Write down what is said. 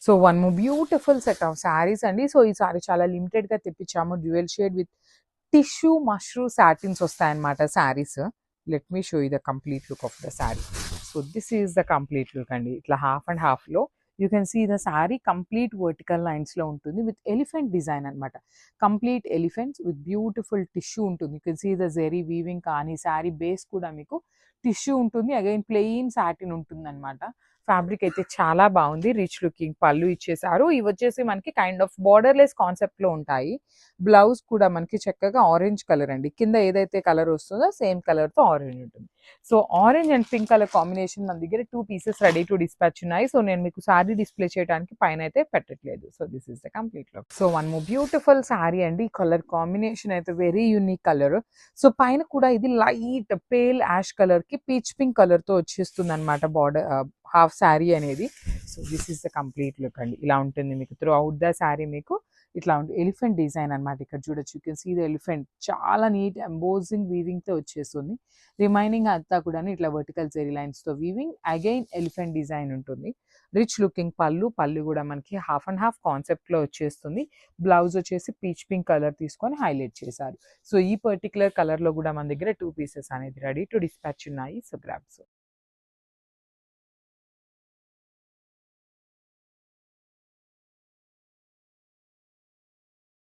So one more beautiful set of saris అండి. So ఈ సారీ చాలా లిమిటెడ్గా తెప్పించాము. Dual shade with tissue mashru satins వస్తాయన్నమాట saris. Let me show you the complete look of the sari. So this is the complete look అండి. ఇట్లా half and హాఫ్లో you can see the sari complete vertical లైన్స్లో ఉంటుంది with elephant design అనమాట. Complete elephants with beautiful tissue ఉంటుంది. You can see the zari weaving కానీ sari base కూడా మీకు టిష్యూ ఉంటుంది. అగైన్ ప్లెయిన్ సాటిన్ ఉంటుంది అనమాట. ఫ్యాబ్రిక్ అయితే చాలా బాగుంది. రిచ్ లుకింగ్ పళ్ళు ఇచ్చేసారు. ఇవి వచ్చేసి మనకి కైండ్ ఆఫ్ బార్డర్లెస్ కాన్సెప్ట్ లో ఉంటాయి. బ్లౌజ్ కూడా మనకి చక్కగా ఆరెంజ్ కలర్ అండి. కింద ఏదైతే కలర్ వస్తుందో సేమ్ కలర్ తో ఆరెంజ్ ఉంటుంది. So orange and pink colour combination మన దగ్గర 2 పీసెస్ రెడీ టు డిస్పాచ్ ఉన్నాయి. సో నేను మీకు సారీ డిస్ప్లే చేయడానికి పైన అయితే పెట్టట్లేదు. So this is the complete look. So one more beautiful sorry అండి. కలర్ కాంబినేషన్ అయితే వెరీ యూనిక్ కలర్. సో పైన కూడా ఇది లైట్ పేల్ యాష్ కలర్ కి పీచ్ పింక్ కలర్ తో వచ్చేస్తుంది అనమాట బార్డర్ హాఫ్ శారీ అనేది. So this is the complete look అండి. ఇలా ఉంటుంది మీకు త్రూ అవుట్ ద శారీ. మీకు ఇట్లా ఉంటుంది ఎలిఫెంట్ డిజైన్ అనమాట. ఇక్కడ చూడొచ్చు, you can see the elephant చాలా నీట్ ఎంబోజింగ్ వీవింగ్ తో వచ్చేస్తుంది. రిమైనింగ్ అంతా కూడా ఇట్లా వర్టికల్ జెరీ లైన్స్ తో వీవింగ్, అగైన్ ఎలిఫెంట్ డిజైన్ ఉంటుంది. రిచ్ లుకింగ్ పళ్ళు కూడా మనకి హాఫ్ అండ్ హాఫ్ కాన్సెప్ట్ లో వచ్చేస్తుంది. బ్లౌజ్ వచ్చేసి పీచ్ పింక్ కలర్ తీసుకొని హైలైట్ చేశారు. సో ఈ పర్టికులర్ కలర్ లో కూడా మన దగ్గర 2 పీసెస్ అనేది రెడీ టు డిస్పాచ్ ఉన్నాయి. So grabs.